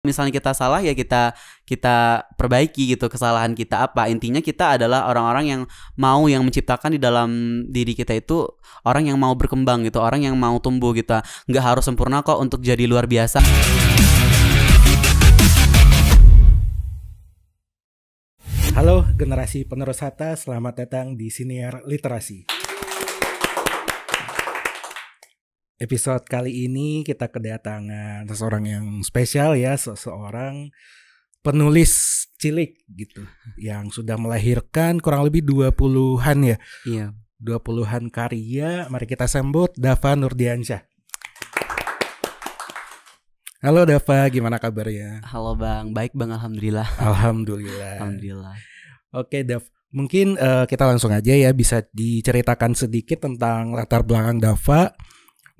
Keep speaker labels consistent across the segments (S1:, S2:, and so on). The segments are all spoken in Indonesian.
S1: Misalnya kita salah ya kita kita perbaiki gitu kesalahan kita apa. Intinya kita adalah orang-orang yang menciptakan di dalam diri kita itu orang yang mau berkembang gitu, orang yang mau tumbuh gitu. Nggak harus sempurna kok untuk jadi luar biasa.
S2: Halo generasi penerus Hatta, selamat datang di Siniar Literasi. Episode kali ini kita kedatangan seseorang yang spesial ya, seseorang penulis cilik gitu yang sudah melahirkan kurang lebih 20-an ya.
S1: Iya.
S2: 20-an karya. Mari kita sambut Dava Nurdiansyah. Halo Dava, gimana kabarnya?
S1: Halo Bang, baik Bang, alhamdulillah.
S2: Alhamdulillah.
S1: Alhamdulillah.
S2: Oke Dav, mungkin kita langsung aja ya, bisa diceritakan sedikit tentang latar belakang Dava.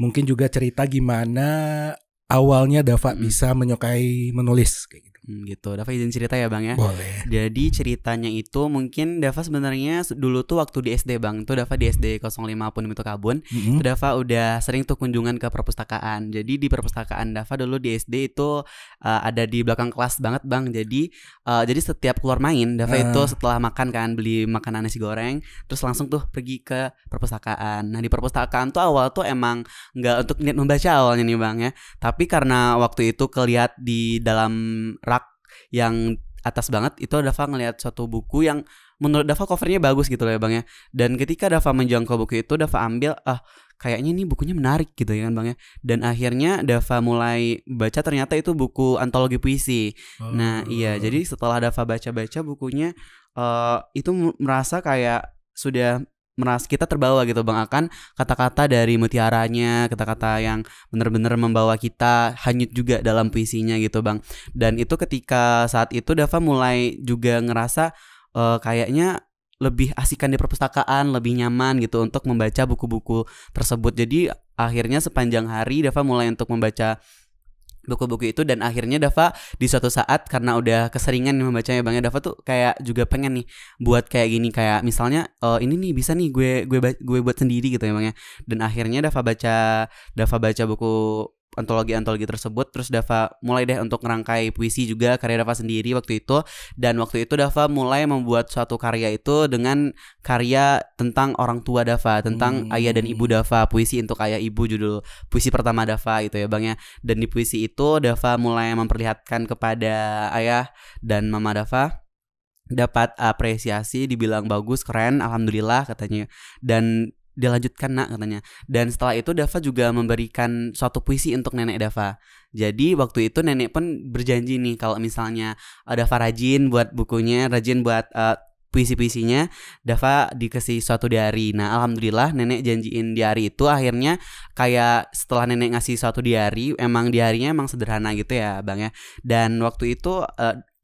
S2: Mungkin juga cerita gimana awalnya Dava bisa menyukai menulis kayak gitu.
S1: Gitu. Dava izin cerita ya Bang ya.
S2: Boleh.
S1: Jadi ceritanya itu mungkin Dava sebenarnya dulu tuh waktu di SD Bang. Itu Dava di SD 05 Punimito Kabun. Itu Dava udah sering tuh kunjungan ke perpustakaan. Jadi di perpustakaan Dava dulu di SD itu ada di belakang kelas banget Bang. Jadi setiap keluar main Dava itu setelah makan kan beli makanan nasi goreng, terus langsung tuh pergi ke perpustakaan. Nah di perpustakaan tuh awal tuh emang nggak untuk niat membaca awalnya nih Bang ya. Tapi karena waktu itu kelihat di dalam rak yang atas banget itu Dava ngelihat suatu buku yang menurut Dava covernya bagus gitu loh ya Bang ya. Dan ketika Dava menjangkau buku itu, Dava ambil kayaknya ini bukunya menarik gitu ya kan Bang ya. Dan akhirnya Dava mulai baca, ternyata itu buku antologi puisi. Nah iya, jadi setelah Dava baca-baca bukunya itu merasa kayak sudah kita terbawa gitu Bang akan kata-kata dari mutiaranya, kata-kata yang benar-benar membawa kita hanyut juga dalam puisinya gitu Bang. Dan itu ketika saat itu Dava mulai juga ngerasa kayaknya lebih asikan di perpustakaan, lebih nyaman gitu untuk membaca buku-buku tersebut. Jadi akhirnya sepanjang hari Dava mulai untuk membaca buku-buku itu, dan akhirnya Dava di suatu saat karena udah keseringan membacanya Bang ya, Dava tuh kayak juga pengen nih buat kayak gini, kayak misalnya ini nih bisa nih gue buat sendiri gitu ya Bang ya. Dan akhirnya Dava baca buku antologi tersebut, terus Dava mulai deh untuk ngerangkai puisi juga karya Dava sendiri waktu itu. Dan waktu itu Dava mulai membuat suatu karya itu dengan karya tentang orang tua Dava, tentang ayah dan ibu Dava, puisi untuk ayah ibu, judul puisi pertama Dava itu ya Bang ya. Dan di puisi itu Dava mulai memperlihatkan kepada ayah dan mama Dava, dapat apresiasi, dibilang bagus, keren, alhamdulillah katanya. Dan dilanjutkan nak katanya. Dan setelah itu Dava juga memberikan suatu puisi untuk nenek Dava. Jadi waktu itu nenek pun berjanji nih kalau misalnya Dava rajin buat bukunya, rajin buat puisi-puisinya, Dava dikasih suatu diary. Nah alhamdulillah nenek janjiin diary itu. Akhirnya kayak setelah nenek ngasih suatu diary, emang diarynya emang sederhana gitu ya Bang ya. Dan waktu itu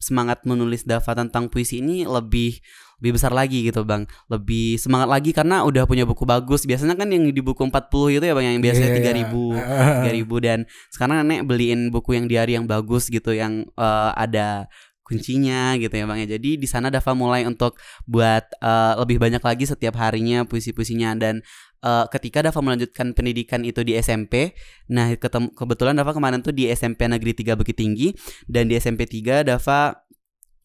S1: semangat menulis Dava tentang puisi ini lebih besar lagi gitu Bang. Lebih semangat lagi karena udah punya buku bagus. Biasanya kan yang di buku 40 itu ya Bang, yang biasanya 3.000 dan sekarang nenek beliin buku yang diary yang bagus gitu, yang ada kuncinya gitu ya Bang ya. Jadi di sana Dava mulai untuk buat lebih banyak lagi setiap harinya puisi-puisinya. Dan ketika Dava melanjutkan pendidikan itu di SMP, nah kebetulan Dava kemarin tuh di SMP Negeri 3 Bukit Tinggi. Dan di SMP 3 Dava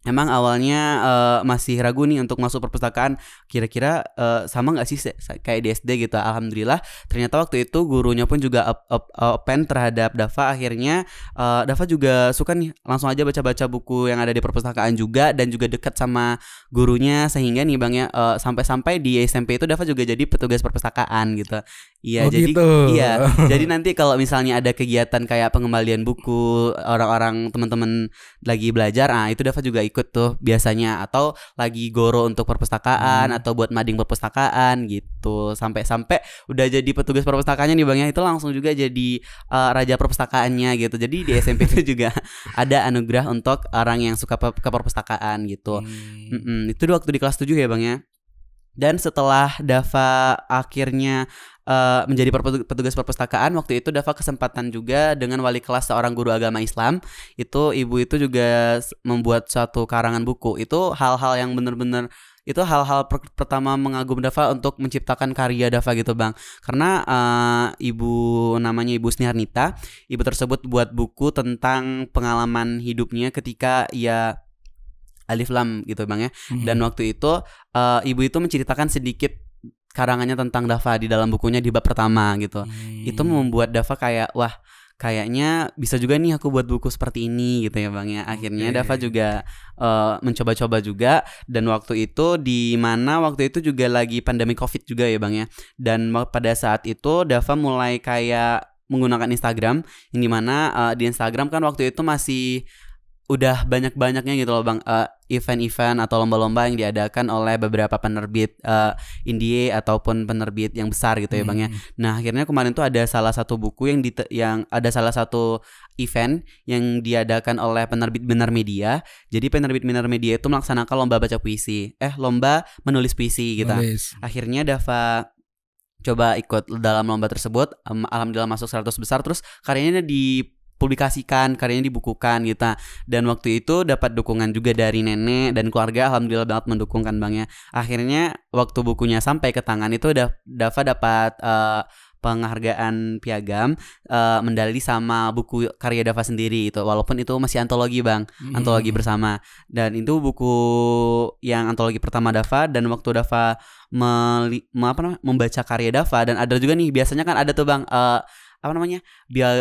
S1: emang awalnya masih ragu nih untuk masuk perpustakaan, kira-kira sama gak sih kayak di SD gitu. Alhamdulillah ternyata waktu itu gurunya pun juga open terhadap Dava. Akhirnya Dava juga suka nih langsung aja baca-baca buku yang ada di perpustakaan juga, dan juga dekat sama gurunya, sehingga nih Bang ya sampai-sampai di SMP itu Dava juga jadi petugas perpustakaan gitu. Iya, jadi
S2: gitu.
S1: Iya. Jadi nanti kalau misalnya ada kegiatan kayak pengembalian buku, orang-orang teman-teman lagi belajar, itu Dava juga ikut tuh biasanya, atau lagi goro untuk perpustakaan atau buat mading perpustakaan gitu. Sampai udah jadi petugas perpustakaannya nih Bang ya, itu langsung juga jadi raja perpustakaannya gitu. Jadi di SMP itu juga ada anugerah untuk orang yang suka ke perpustakaan gitu. Itu waktu di kelas 7 ya Bang ya. Dan setelah Dava akhirnya menjadi petugas perpustakaan, waktu itu Dava kesempatan juga dengan wali kelas seorang guru agama Islam. Itu ibu itu juga membuat suatu karangan buku. Itu hal-hal yang benar-benar itu hal-hal pertama mengagum Dava untuk menciptakan karya Dava gitu bang. Karena namanya Ibu Sniharnita. Ibu tersebut buat buku tentang pengalaman hidupnya ketika ia alif lam gitu bang ya. Dan waktu itu ibu itu menceritakan sedikit karangannya tentang Dava di dalam bukunya di bab pertama gitu. Itu membuat Dava kayak wah, kayaknya bisa juga nih aku buat buku seperti ini gitu ya bang ya. Akhirnya Dava juga mencoba-coba juga. Dan waktu itu waktu itu juga lagi pandemi COVID juga ya bang ya. Dan pada saat itu Dava mulai kayak menggunakan Instagram, yang dimana di Instagram kan waktu itu masih udah banyak-banyaknya gitu loh bang, event-event atau lomba-lomba yang diadakan oleh beberapa penerbit indie ataupun penerbit yang besar gitu ya bang ya. Nah akhirnya kemarin tuh ada salah satu buku yang ada salah satu event yang diadakan oleh penerbit Benar Media. Jadi penerbit Benar Media itu melaksanakan lomba baca puisi, lomba menulis puisi gitu. Akhirnya Dava coba ikut dalam lomba tersebut, alhamdulillah masuk 100 besar, terus karyanya dipublikasikan, karyanya dibukukan gitu. Dan waktu itu dapat dukungan juga dari nenek dan keluarga, alhamdulillah banget mendukungkan bang ya. Akhirnya waktu bukunya sampai ke tangan itu Dava dapat penghargaan piagam, medali sama buku karya Dava sendiri itu, walaupun itu masih antologi bang, antologi bersama. Dan itu buku yang antologi pertama Dava. Dan waktu Dava membaca karya Dava, dan ada juga nih biasanya kan ada tuh bang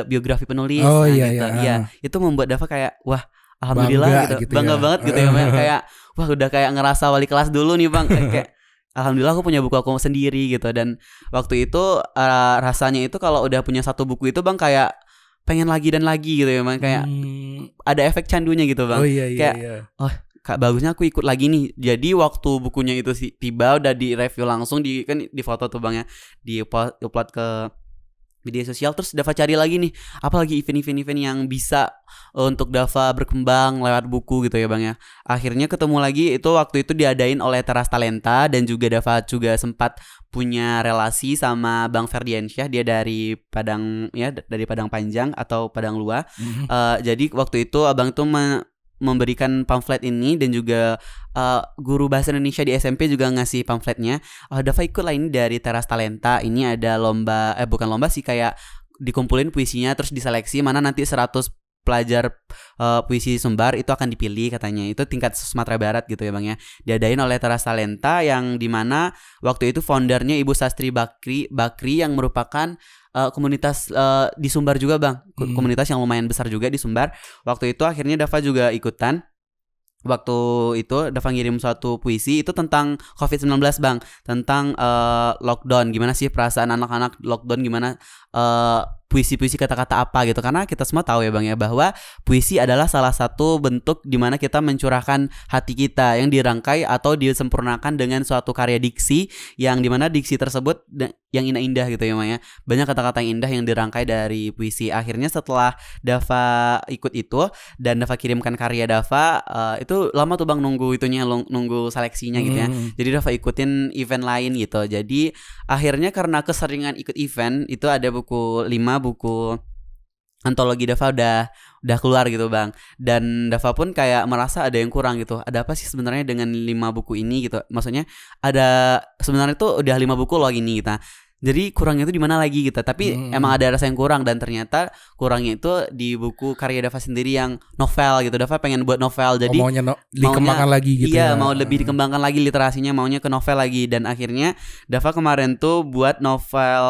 S1: biografi penulis gitu. Iya, itu membuat Dava kayak wah, alhamdulillah bangga banget gitu ya. Kayak wah, udah kayak ngerasa wali kelas dulu nih bang. Kayak alhamdulillah aku punya buku aku sendiri gitu. Dan waktu itu rasanya itu kalau udah punya satu buku itu bang, kayak pengen lagi dan lagi gitu ya bang. Kayak ada efek candunya gitu bang. Oh, bagusnya aku ikut lagi nih. Jadi waktu bukunya itu tiba, udah di review langsung, di foto tuh bang ya, di upload ke media sosial. Terus Dava cari lagi nih, apalagi event-event yang bisa untuk Dava berkembang lewat buku gitu ya bang ya. Akhirnya ketemu lagi, itu waktu itu diadain oleh Teras Talenta. Dan juga Dava juga sempat punya relasi sama Bang Ferdiansyah. Dia dari Padang ya, dari Padang Panjang atau Padang Luar. Jadi waktu itu abang itu memberikan pamflet ini. Dan juga guru bahasa Indonesia di SMP juga ngasih pamfletnya. Dava ikut lah ini dari Teras Talenta. Ini ada lomba, bukan lomba sih, kayak dikumpulin puisinya terus diseleksi mana nanti 100 pelajar puisi Sumbar itu akan dipilih katanya. Itu tingkat Sumatera Barat gitu ya bang ya. Diadain oleh Teras Talenta, yang dimana waktu itu foundernya Ibu Sastri Bakri yang merupakan komunitas di Sumbar juga bang. Komunitas yang lumayan besar juga di Sumbar. Waktu itu akhirnya Dava juga ikutan. Waktu itu Dava ngirim suatu puisi itu tentang COVID-19 bang. Tentang lockdown, gimana sih perasaan anak-anak lockdown, gimana puisi-puisi kata-kata apa gitu. Karena kita semua tahu ya bang ya, bahwa puisi adalah salah satu bentuk dimana kita mencurahkan hati kita yang dirangkai atau disempurnakan dengan suatu karya diksi, yang dimana diksi tersebut yang indah-indah gitu ya bang ya. Banyak kata-kata yang indah yang dirangkai dari puisi. Akhirnya setelah Dava ikut itu dan Dava kirimkan karya Dava, itu lama tuh bang nunggu itunya, nunggu seleksinya gitu ya. Jadi Dava ikutin event lain gitu. Jadi akhirnya karena keseringan ikut event, itu ada buku antologi Dava udah keluar gitu bang. Dan Dava pun kayak merasa ada yang kurang gitu. Ada apa sih sebenarnya dengan 5 buku ini gitu. Maksudnya ada, sebenarnya tuh udah 5 buku loh ini gitu. Jadi kurangnya itu di mana lagi gitu. Tapi emang ada rasa yang kurang. Dan ternyata kurangnya itu di buku karya Dava sendiri yang novel gitu. Dava pengen buat novel. Jadi
S2: maunya dikembangkan lagi gitu.
S1: Iya, mau lebih dikembangkan lagi literasinya, maunya ke novel lagi. Dan akhirnya Dava kemarin tuh buat novel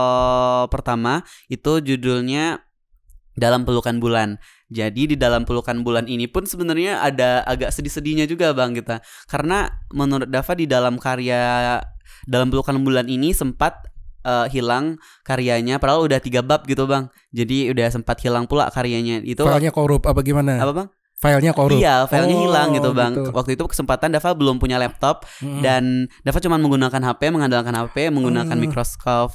S1: pertama. Itu judulnya Dalam Pelukan Bulan. Jadi di Dalam Pelukan Bulan ini pun sebenarnya ada agak sedih-sedihnya juga bang kita. Karena menurut Dava di dalam karya Dalam Pelukan Bulan ini sempat hilang karyanya, padahal udah 3 bab gitu bang. Jadi udah sempat hilang pula karyanya. Itu
S2: filenya korup apa gimana?
S1: Apa bang?
S2: Filenya korup.
S1: Iya, filenya hilang gitu bang. Waktu itu kesempatan Dava belum punya laptop. Dan Dava cuma menggunakan HP, mengandalkan HP, menggunakan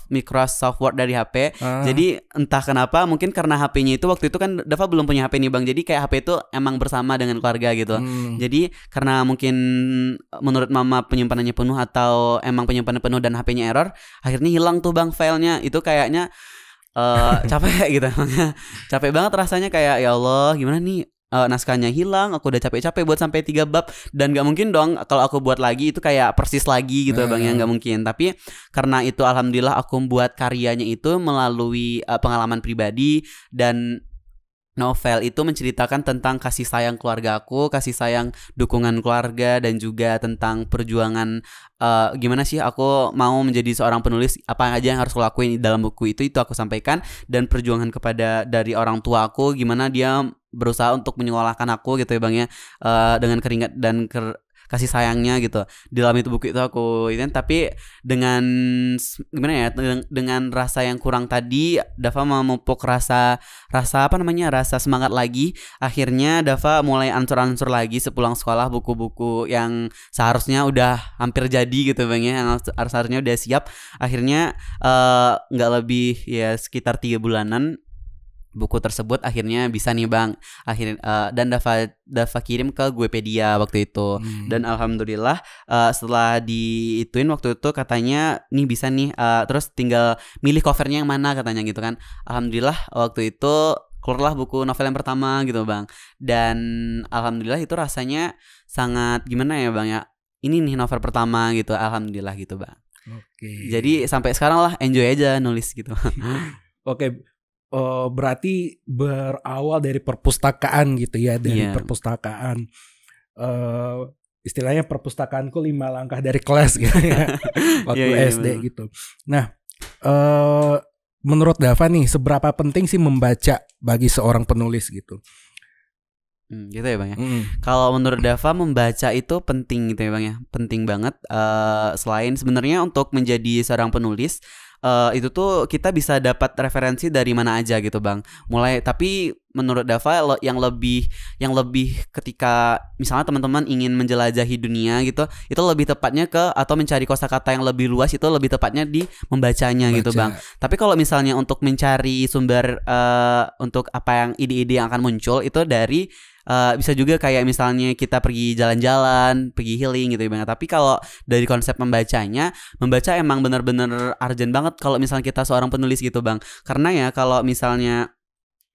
S1: Microsoft Word dari HP. Jadi entah kenapa, mungkin karena HP-nya itu waktu itu kan Dava belum punya HP nih bang. Jadi kayak HP itu emang bersama dengan keluarga gitu. Jadi karena mungkin menurut mama penyimpanannya penuh, atau emang penyimpanan penuh dan HP-nya error, akhirnya hilang tuh bang filenya. Itu kayaknya capek gitu. Capek banget rasanya, kayak ya Allah gimana nih. naskahnya hilang, aku udah capek-capek buat sampai 3 bab dan nggak mungkin dong kalau aku buat lagi itu kayak persis lagi gitu Bang ya, nggak mungkin. Tapi karena itu alhamdulillah aku buat karyanya itu melalui pengalaman pribadi, dan novel itu menceritakan tentang kasih sayang keluarga aku, kasih sayang dukungan keluarga, dan juga tentang perjuangan gimana sih aku mau menjadi seorang penulis, apa aja yang harus aku lakuin dalam buku itu aku sampaikan, dan perjuangan kepada dari orang tua aku, gimana dia berusaha untuk menyekolahkan aku gitu ya Bang ya, dengan keringat dan kasih sayangnya gitu. Di dalam itu buku itu aku ini, tapi dengan gimana ya, dengan rasa yang kurang tadi, Dava memupuk rasa apa namanya, rasa semangat lagi. Akhirnya Dava mulai ancur-ancur lagi sepulang sekolah buku-buku yang seharusnya udah hampir jadi gitu Bang ya, yang seharusnya udah siap. Akhirnya nggak lebih ya sekitar 3 bulanan buku tersebut akhirnya bisa nih Bang. Dan Dava kirim ke Guepedia waktu itu. Dan alhamdulillah setelah diituin waktu itu katanya nih bisa nih, terus tinggal milih covernya yang mana katanya gitu kan. Alhamdulillah waktu itu keluarlah buku novel yang pertama gitu Bang. Dan alhamdulillah itu rasanya sangat gimana ya Bang ya, ini nih novel pertama gitu, alhamdulillah gitu Bang.
S2: Oke.
S1: Jadi sampai sekarang lah enjoy aja nulis gitu.
S2: Oke. Berarti berawal dari perpustakaan gitu ya, dari perpustakaan. Istilahnya perpustakaanku 5 langkah dari kelas gitu ya, waktu SD bener. Gitu. Nah, menurut Dava nih, seberapa penting sih membaca bagi seorang penulis gitu?
S1: Gitu ya Bang ya. Kalau menurut Dava membaca itu penting gitu ya Bang ya, penting banget. Selain sebenarnya untuk menjadi seorang penulis, itu tuh kita bisa dapat referensi dari mana aja gitu Bang. Tapi menurut Dava yang lebih ketika misalnya teman-teman ingin menjelajahi dunia gitu, itu lebih tepatnya atau mencari kosakata yang lebih luas, itu lebih tepatnya di membacanya gitu Bang. Tapi kalau misalnya untuk mencari sumber untuk apa yang ide-ide yang akan muncul itu dari bisa juga kayak misalnya kita pergi jalan-jalan, pergi healing gitu ya Bang. Tapi kalau dari konsep membaca emang benar-benar urgent banget kalau misalnya kita seorang penulis gitu Bang. Karena ya kalau misalnya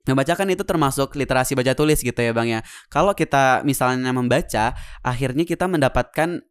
S1: membaca kan itu termasuk literasi baca tulis gitu ya Bang ya. Kalau kita misalnya membaca, akhirnya kita mendapatkan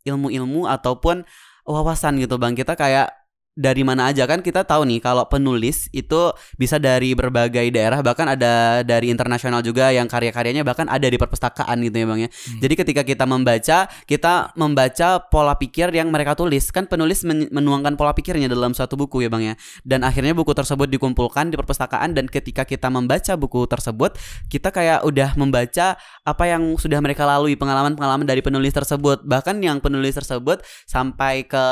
S1: ilmu-ilmu ataupun wawasan gitu Bang. Kita kayak dari mana aja kan kita tahu nih kalau penulis itu bisa dari berbagai daerah, bahkan ada dari internasional juga yang karya-karyanya bahkan ada di perpustakaan gitu ya Bang ya. Jadi ketika kita membaca pola pikir yang mereka tulis, kan penulis menuangkan pola pikirnya dalam suatu buku ya Bang ya. Dan akhirnya buku tersebut dikumpulkan di perpustakaan, dan ketika kita membaca buku tersebut, kita kayak udah membaca apa yang sudah mereka lalui, pengalaman-pengalaman dari penulis tersebut. Bahkan yang penulis tersebut sampai ke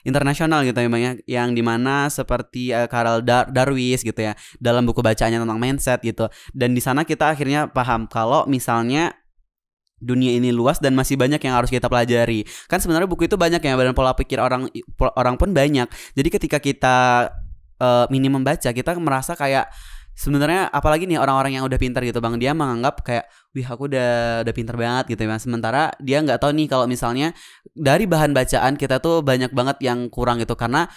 S1: internasional gitu ya Bang ya, yang dimana seperti Karl Darwis gitu ya, dalam buku bacaannya tentang mindset gitu. Dan di sana kita akhirnya paham kalau misalnya dunia ini luas dan masih banyak yang harus kita pelajari. Kan sebenarnya buku itu banyak ya, dan pola pikir orang pun banyak. Jadi ketika kita minim membaca, kita merasa kayak sebenarnya apalagi nih orang-orang yang udah pintar gitu Bang, dia menganggap kayak wih aku udah pintar banget gitu ya. Sementara dia nggak tahu nih kalau misalnya dari bahan bacaan kita tuh banyak banget yang kurang gitu, karena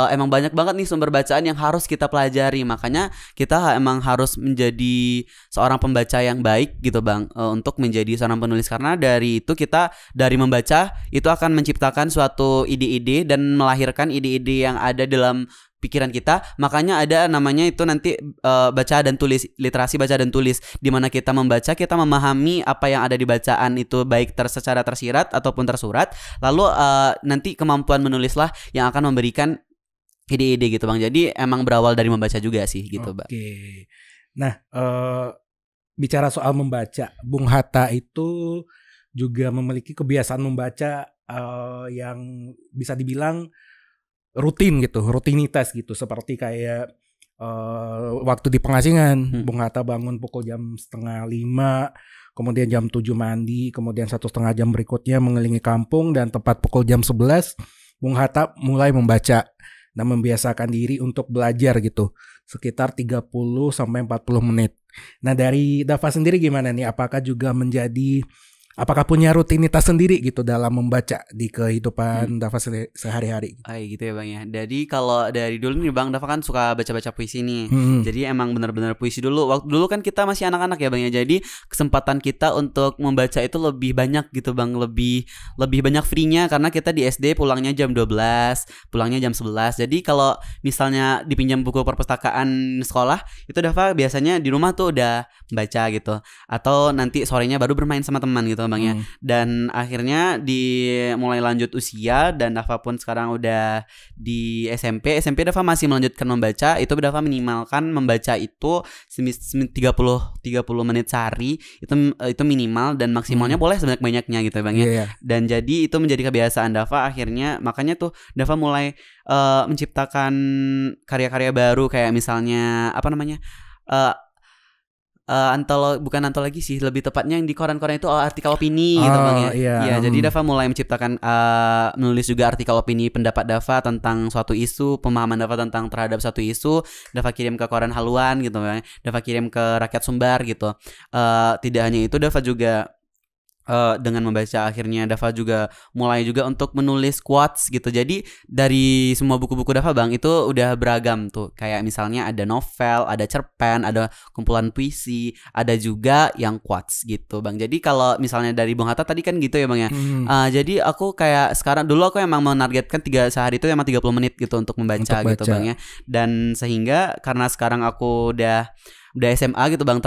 S1: emang banyak banget nih sumber bacaan yang harus kita pelajari. Makanya kita emang harus menjadi seorang pembaca yang baik gitu Bang, untuk menjadi seorang penulis. Karena dari itu kita dari membaca itu akan menciptakan suatu ide-ide dan melahirkan ide-ide yang ada dalam pikiran kita. Makanya ada namanya itu nanti baca dan tulis, literasi baca dan tulis, di mana kita membaca, kita memahami apa yang ada di bacaan itu baik secara tersirat ataupun tersurat. Lalu nanti kemampuan menulislah yang akan memberikan ide-ide gitu Bang. Jadi emang berawal dari membaca juga sih gitu Bang.
S2: Oke. Nah, bicara soal membaca, Bung Hatta itu juga memiliki kebiasaan membaca yang bisa dibilang rutin gitu, rutinitas gitu, seperti kayak waktu di pengasingan, Bung Hatta bangun pukul jam 4:30, kemudian jam 7 mandi, kemudian 1,5 jam berikutnya mengelilingi kampung, dan tepat pukul jam 11 Bung Hatta mulai membaca dan membiasakan diri untuk belajar gitu, sekitar 30-40 menit. Nah dari Dava sendiri gimana nih, apakah juga menjadi apakah punya rutinitas sendiri gitu dalam membaca di kehidupan Dava sehari-hari?
S1: Gitu ya Bang ya. Jadi kalau dari dulu nih Bang, Dava kan suka baca-baca puisi nih. Jadi emang benar-benar puisi dulu. Waktu dulu kan kita masih anak-anak ya Bang ya. Jadi kesempatan kita untuk membaca itu lebih banyak gitu Bang. Lebih banyak free-nya karena kita di SD pulangnya jam 12, pulangnya jam 11. Jadi kalau misalnya dipinjam buku perpustakaan sekolah, itu Dava biasanya di rumah tuh udah baca gitu. Atau nanti sorenya baru bermain sama teman gitu Bang ya. Dan akhirnya mulai lanjut usia dan Dava pun sekarang udah di SMP Dava masih melanjutkan membaca. Itu Dava minimalkan membaca itu 30 menit sehari. Itu minimal dan maksimalnya boleh sebanyak-banyaknya gitu Bang ya. Dan jadi itu menjadi kebiasaan Dava akhirnya, makanya tuh Dava mulai menciptakan karya-karya baru kayak misalnya apa namanya? Bukan antologi sih, lebih tepatnya yang di koran-koran itu artikel opini gitu Bang ya. Iya, jadi Dava mulai menciptakan menulis juga artikel opini pendapat Dava tentang suatu isu, pemahaman Dava terhadap suatu isu, Dava kirim ke koran haluan gitu Bang. Dava kirim ke Rakyat Sumbar gitu. Tidak hanya itu, Dava juga dengan membaca akhirnya Dava juga mulai juga untuk menulis quotes gitu. Jadi dari semua buku-buku Dava Bang itu udah beragam tuh. Kayak misalnya ada novel, ada cerpen, ada kumpulan puisi, ada juga yang quotes gitu Bang. Jadi kalau misalnya dari Bung Hatta tadi kan gitu ya Bang ya. Jadi aku kayak sekarang, dulu aku emang menargetkan sehari itu emang 30 menit gitu untuk membaca gitu Bang ya. Dan sehingga karena sekarang aku udah SMA gitu Bang,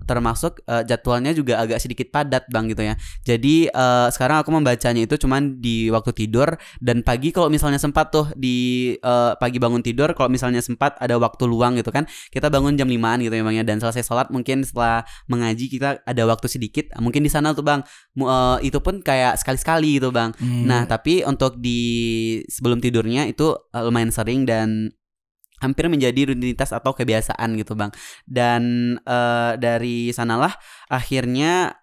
S1: termasuk jadwalnya juga agak sedikit padat Bang gitu ya. Jadi sekarang aku membacanya itu cuman di waktu tidur dan pagi kalau misalnya sempat tuh di pagi bangun tidur, kalau misalnya sempat ada waktu luang gitu kan, kita bangun jam 5-an gitu ya Bang ya, dan selesai sholat mungkin setelah mengaji kita ada waktu sedikit, mungkin di sana tuh Bang, itu pun kayak sekali-sekali gitu Bang. Nah tapi untuk di sebelum tidurnya itu lumayan sering dan hampir menjadi rutinitas atau kebiasaan gitu Bang. Dan dari sanalah akhirnya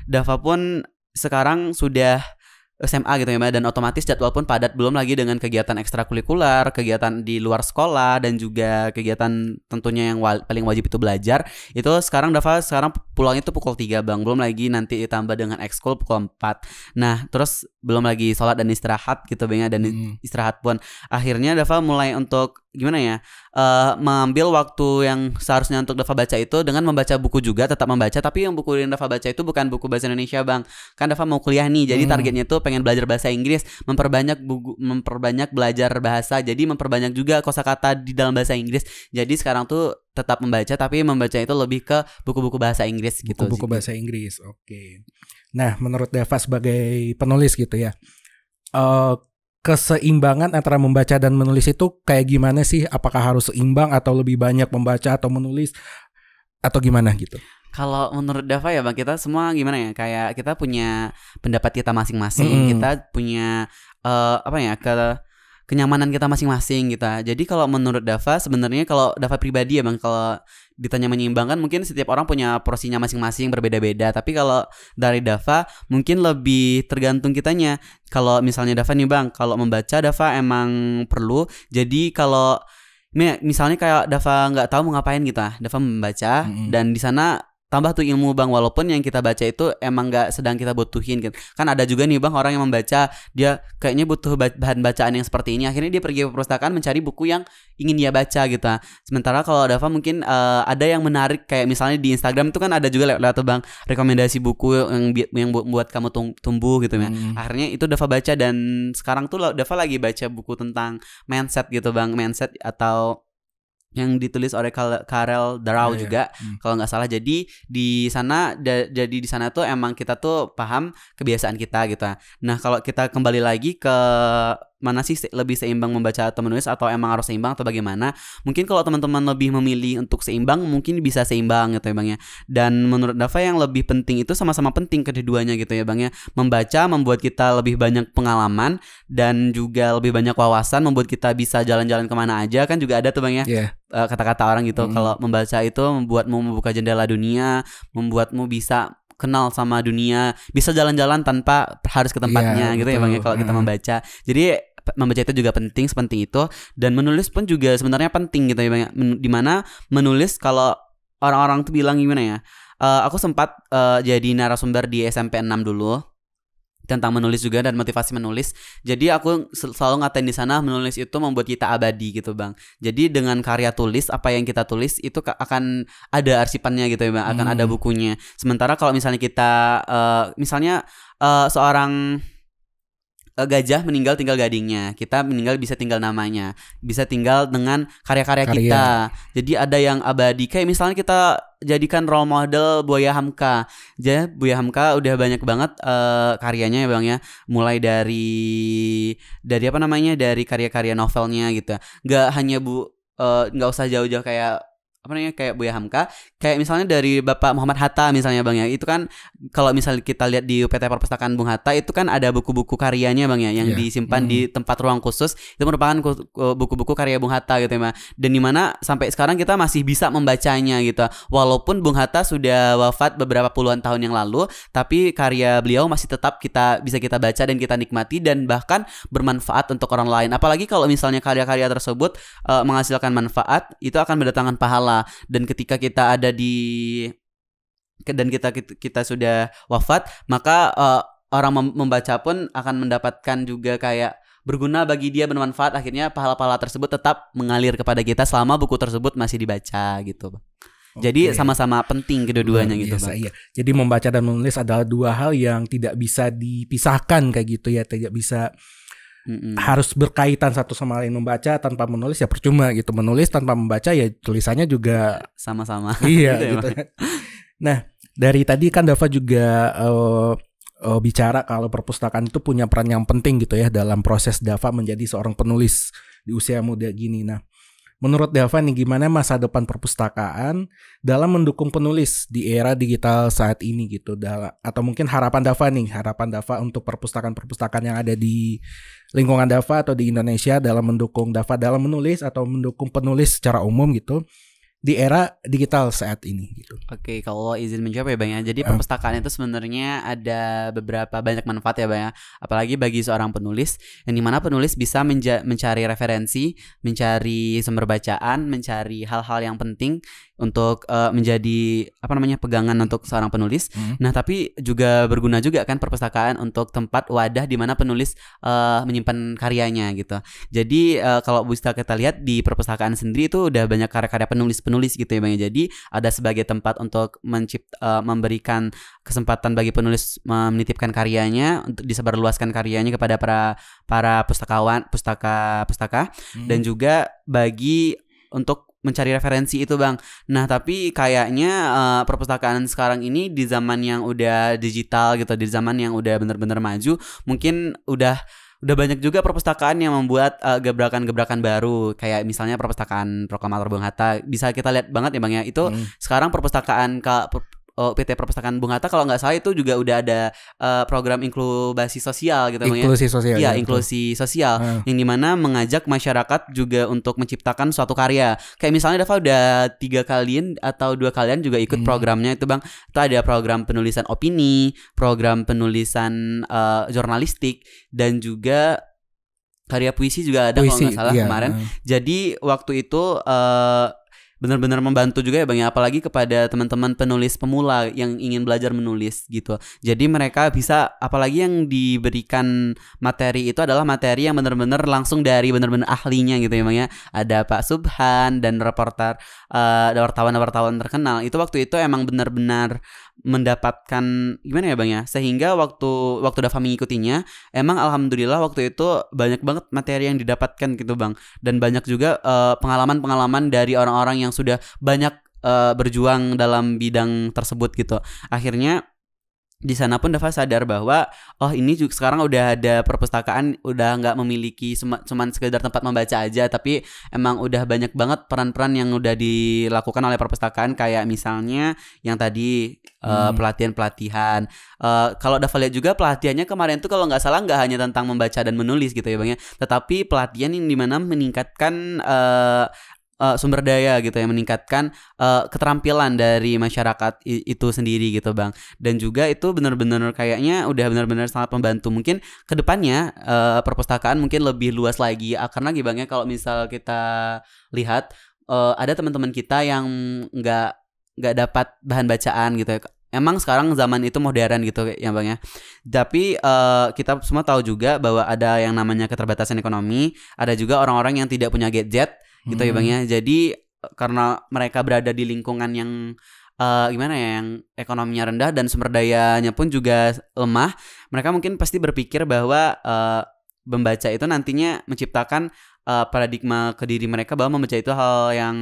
S1: Dava pun sekarang sudah SMA gitu ya Mbak, dan otomatis jadwal pun padat, belum lagi dengan kegiatan ekstrakurikuler, kegiatan di luar sekolah dan juga kegiatan tentunya yang paling wajib itu belajar. Itu sekarang Dava pulangnya itu pukul 3 Bang, belum lagi nanti ditambah dengan ekskul pukul 4. Nah, terus belum lagi sholat dan istirahat gitu Bang ya, dan istirahat pun akhirnya Dava mulai untuk gimana ya, mengambil waktu yang seharusnya untuk Dava baca itu dengan membaca buku juga, tetap membaca, tapi yang buku yang Dava baca itu bukan buku bahasa Indonesia Bang. Kan Dava mau kuliah nih, jadi targetnya itu pengen belajar bahasa Inggris, memperbanyak belajar bahasa, jadi memperbanyak juga kosakata di dalam bahasa Inggris. Jadi sekarang tuh tetap membaca, tapi membaca itu lebih ke buku-buku bahasa Inggris gitu.
S2: Buku-buku bahasa Inggris, oke. Nah, menurut Dava sebagai penulis gitu ya, keseimbangan antara membaca dan menulis itu kayak gimana sih? Apakah harus seimbang atau lebih banyak membaca atau menulis atau gimana gitu?
S1: Kalau menurut Dava ya Bang, kita semua gimana ya, kayak kita punya pendapat kita masing-masing, kita punya kenyamanan kita masing-masing gitu. Jadi kalau menurut Dava, sebenarnya kalau Dava pribadi ya Bang, kalau ditanya menyeimbangkan, mungkin setiap orang punya porsinya masing-masing berbeda-beda. Tapi kalau dari Dava mungkin lebih tergantung kitanya. Kalau misalnya Dava nih Bang, kalau membaca Dava emang perlu. Jadi kalau misalnya kayak Dava nggak tahu mau ngapain gitu, Dava membaca dan di sana tambah tuh ilmu Bang, walaupun yang kita baca itu emang gak sedang kita butuhin gitu. Kan ada juga nih Bang orang yang membaca, dia kayaknya butuh bahan bacaan yang seperti ini, akhirnya dia pergi ke perpustakaan mencari buku yang ingin dia baca gitu. Sementara kalau Dava mungkin ada yang menarik, kayak misalnya di Instagram itu kan ada juga lewat tuh Bang rekomendasi buku yang buat kamu tumbuh gitu ya. Akhirnya itu Dava baca, dan sekarang tuh Dava lagi baca buku tentang mindset gitu Bang, mindset atau yang ditulis oleh Karel Darrow juga kalau nggak salah. Jadi di sana jadi di sana tuh emang kita tuh paham kebiasaan kita gitu. Nah kalau kita kembali lagi ke mana sih lebih seimbang membaca atau menulis, atau emang harus seimbang atau bagaimana? Mungkin kalau teman-teman lebih memilih untuk seimbang, mungkin bisa seimbang gitu ya Bang ya. Dan menurut Dava yang lebih penting itu sama-sama penting keduanya gitu ya Bang ya. Membaca membuat kita lebih banyak pengalaman dan juga lebih banyak wawasan, membuat kita bisa jalan-jalan kemana aja, kan juga ada tuh Bang ya. Kata-kata orang gitu, kalau membaca itu membuatmu membuka jendela dunia, membuatmu bisa kenal sama dunia, bisa jalan-jalan tanpa harus ke tempatnya gitu ya Bang ya, kalau kita membaca. Jadi membaca itu juga penting, sepenting itu. Dan menulis pun juga sebenarnya penting gitu ya Bang ya. Dimana menulis, kalau orang-orang tuh bilang gimana ya, aku sempat jadi narasumber di SMP 6 dulu tentang menulis juga dan motivasi menulis. Jadi aku selalu ngatain di sana menulis itu membuat kita abadi gitu Bang. Jadi dengan karya tulis apa yang kita tulis itu akan ada arsipannya gitu ya Bang, akan ada bukunya. Sementara kalau misalnya kita misalnya seorang gajah meninggal tinggal gadingnya, kita meninggal bisa tinggal namanya, bisa tinggal dengan karya-karya kita. Jadi ada yang abadi, kayak misalnya kita jadikan role model Buaya Hamka. Jadi Buaya Hamka udah banyak banget karyanya ya Bang ya, mulai dari apa namanya, dari karya-karya novelnya gitu. Nggak hanya nggak usah jauh-jauh kayak apa namanya, kayak Buya Hamka, kayak misalnya dari Bapak Muhammad Hatta misalnya Bang ya. Itu kan kalau misalnya kita lihat di UPT Perpustakaan Bung Hatta itu kan ada buku-buku karyanya Bang ya yang disimpan di tempat ruang khusus. Itu merupakan buku-buku karya Bung Hatta gitu ya Bang. Dan dimana sampai sekarang kita masih bisa membacanya gitu. Walaupun Bung Hatta sudah wafat beberapa puluhan tahun yang lalu, tapi karya beliau masih tetap bisa kita baca dan kita nikmati dan bahkan bermanfaat untuk orang lain. Apalagi kalau misalnya karya-karya tersebut menghasilkan manfaat, itu akan mendatangkan pahala. Dan ketika kita ada dan kita sudah wafat, maka orang membaca pun akan mendapatkan juga kayak berguna bagi dia, bermanfaat. Akhirnya pahala-pahala tersebut tetap mengalir kepada kita selama buku tersebut masih dibaca gitu. Jadi sama-sama penting kedua-duanya gitu Bang.
S2: Iya. Jadi membaca dan menulis adalah dua hal yang tidak bisa dipisahkan kayak gitu ya, tidak bisa harus berkaitan satu sama lain. Membaca tanpa menulis ya percuma gitu, menulis tanpa membaca ya tulisannya juga
S1: sama-sama.
S2: Iya gitu. Nah dari tadi kan Dava juga bicara kalau perpustakaan itu punya peran yang penting gitu ya dalam proses Dava menjadi seorang penulis di usia muda gini. Nah menurut Dava nih, gimana masa depan perpustakaan dalam mendukung penulis di era digital saat ini gitu, atau mungkin harapan Dava untuk perpustakaan-perpustakaan yang ada di lingkungan Dava atau di Indonesia dalam mendukung Dava dalam menulis atau mendukung penulis secara umum gitu di era digital saat ini gitu.
S1: Oke, kalau izin menjawab ya Bang ya. Jadi perpustakaan itu sebenarnya ada beberapa banyak manfaat ya Bang ya. Apalagi bagi seorang penulis, yang dimana penulis bisa mencari referensi, mencari sumber bacaan, mencari hal-hal yang penting untuk menjadi apa namanya, pegangan untuk seorang penulis. Nah tapi juga berguna juga kan perpustakaan untuk tempat wadah di mana penulis menyimpan karyanya gitu. Jadi kalau bisa kita lihat di perpustakaan sendiri itu udah banyak karya-karya penulis gitu ya Bang. Jadi ada sebagai tempat untuk memberikan kesempatan bagi penulis menitipkan karyanya untuk disebarluaskan karyanya kepada para pustaka dan juga bagi untuk mencari referensi itu Bang. Nah tapi kayaknya perpustakaan sekarang ini di zaman yang udah digital gitu, di zaman yang udah benar-benar maju, mungkin udah banyak juga perpustakaan yang membuat gebrakan-gebrakan baru. Kayak misalnya perpustakaan Proklamator Bung Hatta, bisa kita lihat banget ya Bang ya. Itu sekarang perpustakaan PT Perpustakaan Bung Hatta kalau nggak salah itu juga udah ada program inkubasi sosial gitu Bang ya.
S2: Inklusi sosial.
S1: Iya, inklusi sosial yang dimana mengajak masyarakat juga untuk menciptakan suatu karya. Kayak misalnya Dava udah 3 kalian atau 2 kalian juga ikut programnya itu Bang. Itu ada program penulisan opini, program penulisan jurnalistik, dan juga karya puisi juga ada kalau nggak salah kemarin. Jadi waktu itu benar-benar membantu juga ya Bang ya, apalagi kepada teman-teman penulis pemula yang ingin belajar menulis gitu. Jadi mereka bisa, apalagi yang diberikan materi itu adalah materi yang benar-benar langsung dari benar-benar ahlinya gitu ya Bang ya. Ada Pak Subhan dan wartawan-wartawan terkenal. Itu waktu itu emang benar-benar mendapatkan gimana ya Bang ya, sehingga waktu Dava mengikutinya emang alhamdulillah waktu itu banyak banget materi yang didapatkan gitu Bang, dan banyak juga pengalaman-pengalaman dari orang-orang yang sudah banyak berjuang dalam bidang tersebut gitu. Akhirnya di sana pun Dava sadar bahwa ini juga sekarang udah ada perpustakaan, udah nggak memiliki cuman sekedar tempat membaca aja, tapi emang udah banyak banget peran-peran yang udah dilakukan oleh perpustakaan, kayak misalnya yang tadi pelatihan-pelatihan. Kalau Dava lihat juga pelatihannya kemarin tuh kalau nggak salah nggak hanya tentang membaca dan menulis gitu ya Bang ya, tetapi pelatihan yang dimana meningkatkan sumber daya gitu ya, meningkatkan keterampilan dari masyarakat itu sendiri gitu Bang. Dan juga itu benar-benar kayaknya udah benar-benar sangat membantu. Mungkin kedepannya perpustakaan mungkin lebih luas lagi, karena gitu Bang ya, kalau misal kita lihat ada teman-teman kita yang nggak nggak dapat bahan bacaan gitu ya. Emang sekarang zaman itu modern gitu ya Bang ya. Tapi kita semua tahu juga bahwa ada yang namanya keterbatasan ekonomi, ada juga orang-orang yang tidak punya gadget gitu ya Bang ya. Jadi karena mereka berada di lingkungan yang gimana ya, yang ekonominya rendah dan sumber dayanya pun juga lemah, mereka mungkin pasti berpikir bahwa membaca itu nantinya menciptakan paradigma ke diri mereka bahwa membaca itu hal yang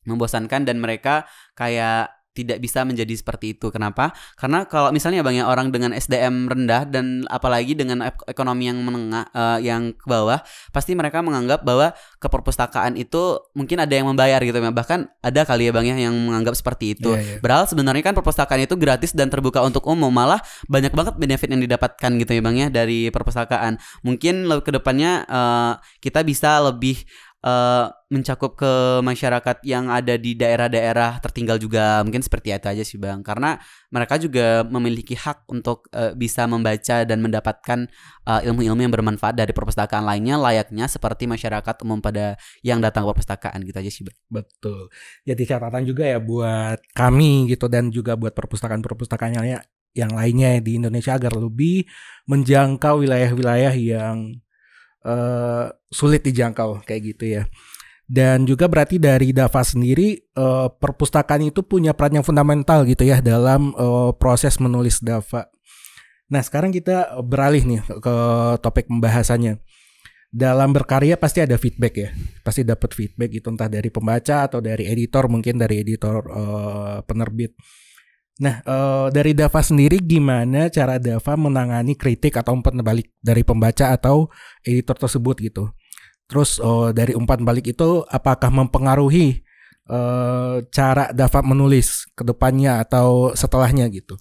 S1: membosankan dan mereka kayak tidak bisa menjadi seperti itu. Kenapa? Karena kalau misalnya Bang ya, orang dengan SDM rendah dan apalagi dengan ekonomi yang menengah, yang ke bawah, pasti mereka menganggap bahwa ke perpustakaan itu mungkin ada yang membayar gitu ya. Bahkan ada kali ya Bang ya yang menganggap seperti itu. Padahal sebenarnya kan perpustakaan itu gratis dan terbuka untuk umum. Malah banyak banget benefit yang didapatkan gitu ya Bang ya dari perpustakaan. Mungkin ke depannya kita bisa lebih mencakup ke masyarakat yang ada di daerah-daerah tertinggal juga, mungkin seperti itu aja sih Bang, karena mereka juga memiliki hak untuk bisa membaca dan mendapatkan ilmu-ilmu yang bermanfaat dari perpustakaan lainnya, layaknya seperti masyarakat umum pada yang datang ke perpustakaan gitu aja sih Bang.
S2: Betul. Jadi catatan juga ya buat kami gitu dan juga buat perpustakaan-perpustakaan yang lainnya di Indonesia agar lebih menjangkau wilayah-wilayah yang sulit dijangkau kayak gitu ya. Dan juga berarti dari Dava sendiri perpustakaan itu punya peran yang fundamental gitu ya dalam proses menulis Dava. Nah sekarang kita beralih nih ke topik pembahasannya. Dalam berkarya pasti ada feedback ya, pasti dapat feedback itu entah dari pembaca atau dari editor, mungkin dari editor penerbit. Nah, dari Dava sendiri gimana cara Dava menangani kritik atau umpan balik dari pembaca atau editor tersebut gitu? Terus dari umpan balik itu apakah mempengaruhi cara Dava menulis ke depannya atau setelahnya gitu?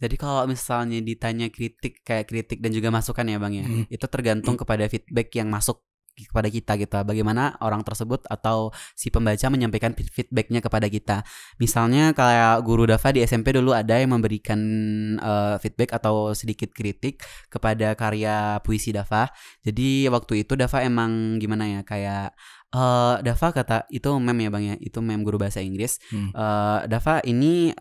S1: Jadi kalau misalnya ditanya kritik kayak kritik dan juga masukan ya Bang ya, itu tergantung kepada feedback yang masuk kepada kita gitu. Bagaimana orang tersebut atau si pembaca menyampaikan feedbacknya kepada kita. Misalnya kayak guru Dava di SMP dulu ada yang memberikan feedback atau sedikit kritik kepada karya puisi Dava. Jadi waktu itu Dava emang gimana ya, kayak Dava kata itu meme ya Bang ya, itu meme guru bahasa Inggris. Dava ini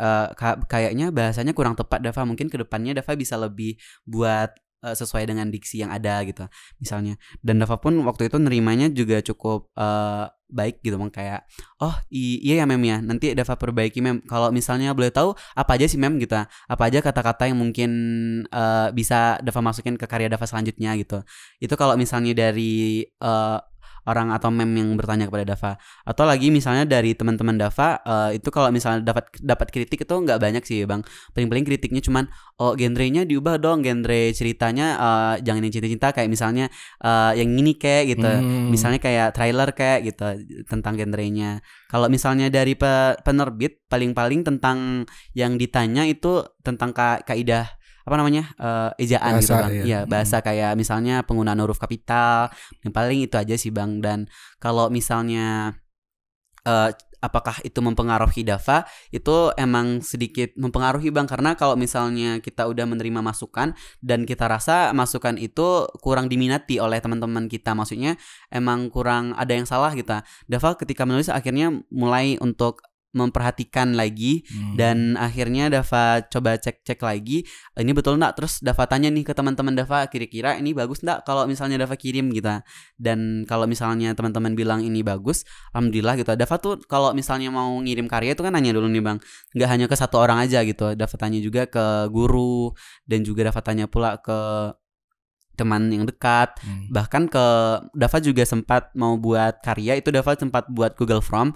S1: kayaknya bahasanya kurang tepat Dava, mungkin kedepannya Dava bisa lebih buat sesuai dengan diksi yang ada gitu misalnya. Dan Dava pun waktu itu nerimanya juga cukup baik gitu Bang, kayak iya ya mem ya, nanti Dava perbaiki mem. Kalau misalnya boleh tahu apa aja sih mem gitu, apa aja kata-kata yang mungkin bisa Dava masukin ke karya Dava selanjutnya gitu. Itu kalau misalnya dari orang atau mem yang bertanya kepada Dava. Atau lagi misalnya dari teman-teman Dava, itu kalau misalnya dapat kritik itu nggak banyak sih Bang. Paling-paling kritiknya cuman genrenya diubah dong, genre ceritanya jangan yang cinta-cinta, kayak misalnya yang ini kayak gitu. Misalnya kayak trailer kayak gitu tentang genrenya. Kalau misalnya dari penerbit, paling-paling tentang yang ditanya itu tentang kaidah apa namanya ejaan bahasa, gitu Bang. Iya, bahasa kayak misalnya penggunaan huruf kapital. Yang paling itu aja sih Bang. Dan kalau misalnya apakah itu mempengaruhi Dava, itu emang sedikit mempengaruhi Bang, karena kalau misalnya kita udah menerima masukan dan kita rasa masukan itu kurang diminati oleh teman-teman kita, maksudnya emang kurang ada yang salah gitu, Dava ketika menulis akhirnya mulai untuk memperhatikan lagi dan akhirnya Dava coba cek lagi ini betul enggak, terus Dava tanya nih ke teman-teman Dava, kira-kira ini bagus enggak kalau misalnya Dava kirim gitu. Dan kalau misalnya teman-teman bilang ini bagus, alhamdulillah gitu. Dava tuh kalau misalnya mau ngirim karya itu kan nanya dulu nih Bang, nggak hanya ke satu orang aja gitu, Dava tanya juga ke guru dan juga Dava tanya pula ke teman yang dekat. Bahkan ke Dava juga sempat mau buat karya itu, Dava sempat buat Google Form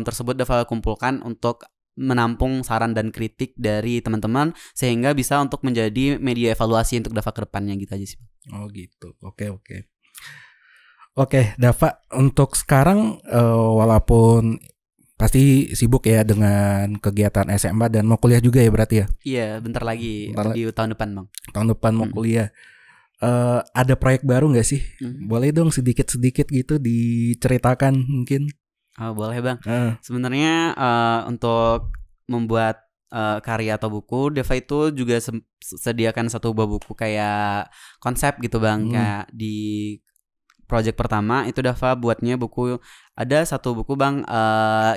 S1: tersebut Dava kumpulkan untuk menampung saran dan kritik dari teman-teman sehingga bisa untuk menjadi media evaluasi untuk Dava ke depannya gitu aja sih.
S2: Oh gitu. Oke, Dava, untuk sekarang walaupun pasti sibuk ya dengan kegiatan SMA dan mau kuliah juga ya berarti ya?
S1: Iya, bentar lagi di tahun depan Bang.
S2: Tahun depan mau kuliah. Ada proyek baru nggak sih? Boleh dong sedikit-sedikit gitu diceritakan mungkin.
S1: Boleh Bang. Sebenarnya untuk membuat karya atau buku, Dava itu juga sediakan satu buah buku kayak konsep gitu Bang. Kayak di project pertama itu Dava buatnya buku, ada satu buku Bang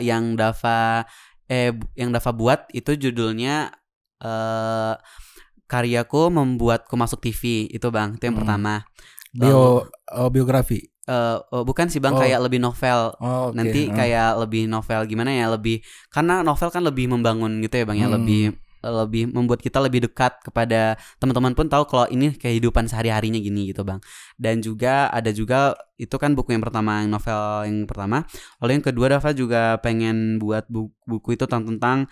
S1: yang Dava yang Dava buat itu judulnya karyaku membuatku masuk TV itu Bang, itu yang pertama.
S2: Biografi.
S1: Bukan sih Bang, kayak lebih novel.
S2: Okay.
S1: Nanti kayak lebih novel gimana ya, lebih karena novel kan lebih membangun gitu ya Bang ya, lebih membuat kita lebih dekat kepada teman-teman pun tahu kalau ini kehidupan sehari-harinya gini gitu Bang. Dan juga ada juga itu kan buku yang pertama, yang novel yang pertama. Lalu yang kedua Dava juga pengen buat buku itu tentang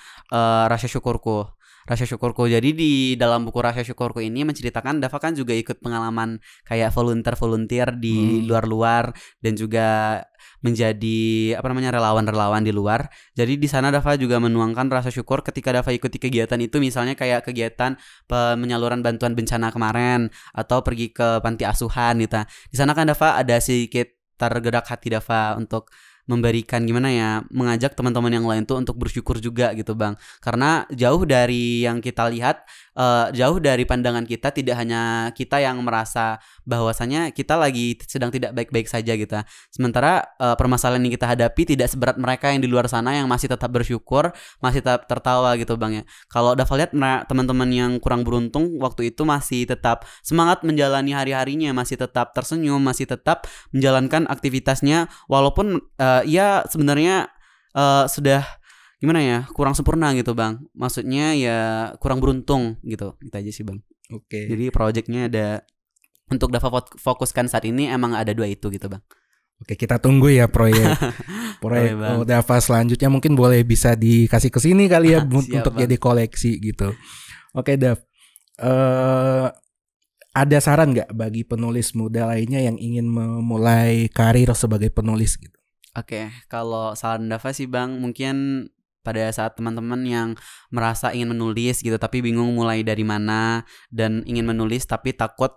S1: rasa syukurku. Rasa syukurku. Jadi di dalam buku Rasa Syukurku ini menceritakan Dava kan juga ikut pengalaman kayak volunteer di luar-luar dan juga menjadi relawan-relawan di luar. Jadi di sana Dava juga menuangkan rasa syukur ketika Dava ikuti kegiatan itu, misalnya kayak kegiatan penyaluran bantuan bencana kemarin atau pergi ke panti asuhan gitu. Di sana kan Dava ada sedikit tergerak hati Dava untuk memberikan mengajak teman-teman yang lain tuh untuk bersyukur juga gitu Bang. Karena jauh dari yang kita lihat, jauh dari pandangan kita, tidak hanya kita yang merasa bahwasanya kita lagi sedang tidak baik-baik saja gitu. Sementara permasalahan yang kita hadapi tidak seberat mereka yang di luar sana yang masih tetap bersyukur, masih tetap tertawa gitu Bang ya. Kalau Dava lihat teman-teman yang kurang beruntung waktu itu masih tetap semangat menjalani hari-harinya, masih tetap tersenyum, masih tetap menjalankan aktivitasnya walaupun ya sebenarnya sudah kurang sempurna gitu Bang. Maksudnya ya kurang beruntung gitu. Gitu aja sih Bang.
S2: Oke.
S1: Jadi proyeknya ada untuk Dava fokuskan saat ini emang ada 2 itu gitu Bang.
S2: Oke, kita tunggu ya proyek Dava selanjutnya, mungkin boleh bisa dikasih ke sini kali ya untuk Bang. Jadi koleksi gitu. Oke Dav, ada saran nggak bagi penulis muda lainnya yang ingin memulai karir sebagai penulis gitu?
S1: Oke, kalau saran Dava sih Bang, mungkin pada saat teman-teman yang merasa ingin menulis gitu tapi bingung mulai dari mana, dan ingin menulis tapi takut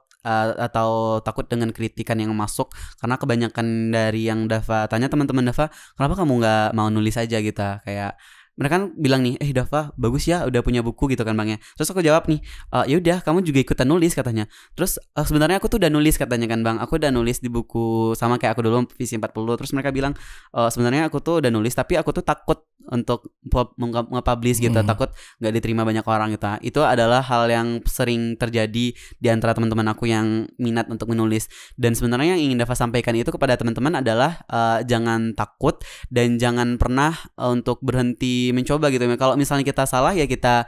S1: atau takut dengan kritikan yang masuk, karena kebanyakan dari yang Dava tanya teman-teman Dava, kenapa kamu nggak mau nulis aja gitu, kayak mereka kan bilang nih, Dava bagus ya udah punya buku gitu kan Bang ya. Terus aku jawab nih, ya udah kamu juga ikutan nulis katanya. Terus sebenarnya aku tuh udah nulis katanya kan Bang. Aku udah nulis di buku sama kayak aku dulu Visi 40. Terus mereka bilang sebenarnya aku tuh udah nulis tapi aku tuh takut untuk nge-publish gitu, takut gak diterima banyak orang gitu. Itu adalah hal yang sering terjadi di antara teman-teman aku yang minat untuk menulis. Dan sebenarnya yang ingin Dava sampaikan itu kepada teman-teman adalah jangan takut dan jangan pernah untuk berhenti mencoba gitu. Kalau misalnya kita salah ya kita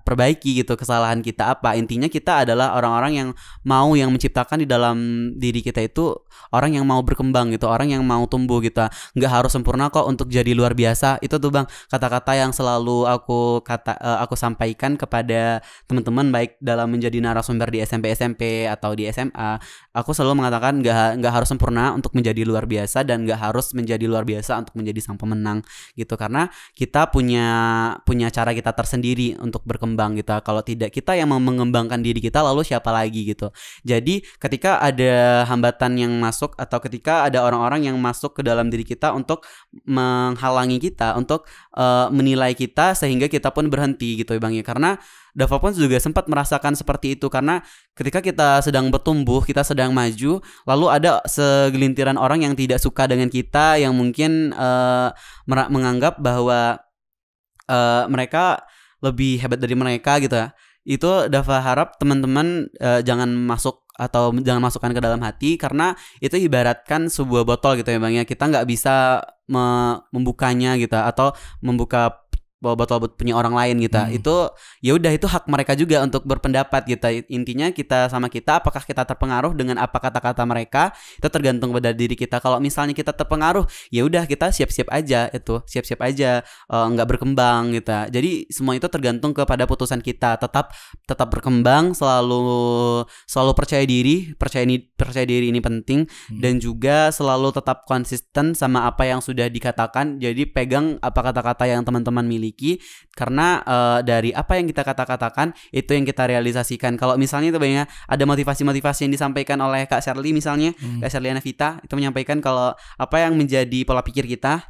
S1: perbaiki gitu kesalahan kita apa. Intinya kita adalah orang-orang yang menciptakan di dalam diri kita itu orang yang mau berkembang gitu, orang yang mau tumbuh gitu. Nggak harus sempurna kok untuk jadi luar biasa. Itu tuh Bang kata-kata yang selalu aku sampaikan kepada teman-teman baik dalam menjadi narasumber di SMP atau di SMA. Aku selalu mengatakan nggak harus sempurna untuk menjadi luar biasa dan nggak harus menjadi luar biasa untuk menjadi sang pemenang gitu. Karena kita punya cara kita tersendiri untuk berkembang gitu. Kalau tidak kita yang mengembangkan diri kita, lalu siapa lagi gitu. Jadi ketika ada hambatan yang masuk atau ketika ada orang-orang yang masuk ke dalam diri kita untuk menghalangi kita, untuk menilai kita sehingga kita pun berhenti gitu Bang ya. Karena Dava pun juga sempat merasakan seperti itu, karena ketika kita sedang bertumbuh, kita sedang maju, lalu ada segelintiran orang yang tidak suka dengan kita, yang mungkin menganggap bahwa mereka lebih hebat dari mereka gitu ya. Itu Dava harap teman-teman jangan masuk atau jangan masukkan ke dalam hati, karena itu ibaratkan sebuah botol gitu ya Bang ya. Kita nggak bisa membukanya gitu atau membuka botol punya orang lain gitu. Itu ya udah, itu hak mereka juga untuk berpendapat gitu. Intinya kita sama kita, apakah kita terpengaruh dengan apa kata-kata mereka, itu tergantung pada diri kita. Kalau misalnya kita terpengaruh, ya udah kita siap-siap aja nggak berkembang gitu. Jadi semua itu tergantung kepada putusan kita. Tetap berkembang, selalu percaya diri ini penting, dan juga selalu tetap konsisten sama apa yang sudah dikatakan. Jadi pegang apa kata-kata yang teman-teman miliki, karena dari apa yang kita katakan itu yang kita realisasikan. Kalau misalnya itu banyak ada motivasi yang disampaikan oleh Kak Shirley misalnya, Kak Shirley Anavita itu menyampaikan kalau apa yang menjadi pola pikir kita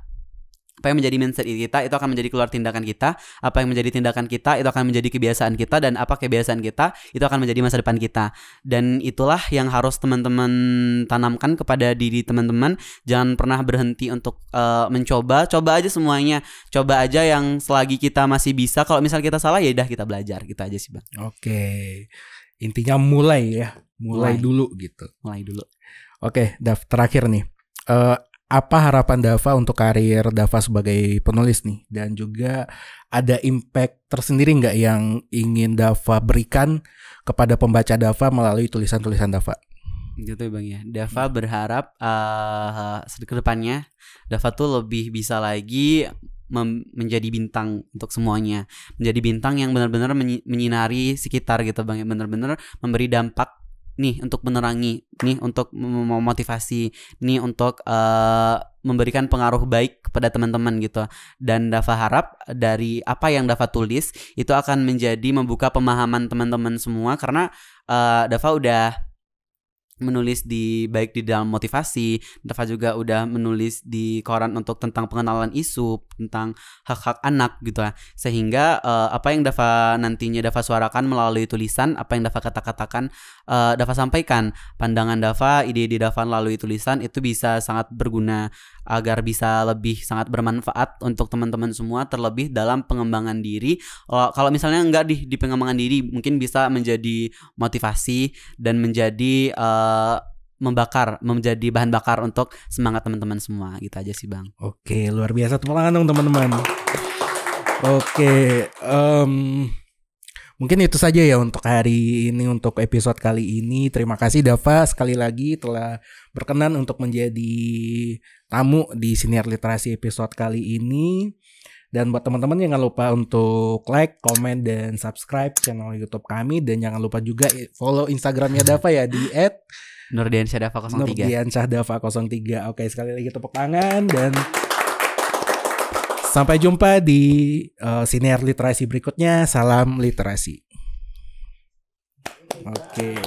S1: Apa yang menjadi mindset kita itu akan menjadi keluar tindakan kita. Apa yang menjadi tindakan kita itu akan menjadi kebiasaan kita. Dan apa kebiasaan kita itu akan menjadi masa depan kita. Dan itulah yang harus teman-teman tanamkan kepada diri teman-teman. Jangan pernah berhenti untuk mencoba. Coba aja semuanya. Coba aja yang selagi kita masih bisa. Kalau misal kita salah ya udah kita belajar. Gitu aja sih Bang.
S2: Oke. Intinya mulai ya. Mulai dulu gitu.
S1: Mulai dulu.
S2: Oke, Dav, terakhir nih. Apa harapan Dava untuk karir Dava sebagai penulis nih? Dan juga ada impact tersendiri nggak yang ingin Dava berikan kepada pembaca Dava melalui tulisan-tulisan Dava?
S1: Gitu ya Bang ya. Dava berharap ke depannya Dava tuh lebih bisa lagi menjadi bintang untuk semuanya. Menjadi bintang yang benar-benar menyinari sekitar gitu Bang. Yang benar-benar memberi dampak nih untuk menerangi, nih untuk memotivasi, nih untuk memberikan pengaruh baik kepada teman-teman gitu. Dan Dava harap dari apa yang Dava tulis itu akan menjadi membuka pemahaman teman-teman semua, karena Dava udah menulis baik di dalam motivasi, Dava juga udah menulis di koran untuk tentang pengenalan isu, tentang hak-hak anak gitu ya. Sehingga apa yang Dava nantinya Dava suarakan melalui tulisan, apa yang Dava katakan, Dava sampaikan, pandangan Dava, ide-ide Dava melalui tulisan itu bisa sangat berguna agar bisa lebih sangat bermanfaat untuk teman-teman semua, terlebih dalam pengembangan diri. Kalau misalnya enggak di pengembangan diri, mungkin bisa menjadi motivasi dan menjadi menjadi bahan bakar untuk semangat teman-teman semua. Gitu aja sih Bang.
S2: Oke, luar biasa. Tepuk tangan dong teman-teman. Oke, mungkin itu saja ya untuk hari ini, untuk episode kali ini. Terima kasih Dava sekali lagi telah berkenan untuk menjadi tamu di Siniar Literasi episode kali ini. Dan buat teman-teman jangan lupa untuk like, komen, dan subscribe channel YouTube kami. Dan jangan lupa juga follow Instagramnya Dava ya di
S1: @Nurdiansyah03.
S2: Nurdiansyah03. Oke, sekali lagi tepuk tangan dan sampai jumpa di Siniar Literasi berikutnya. Salam literasi. Oke.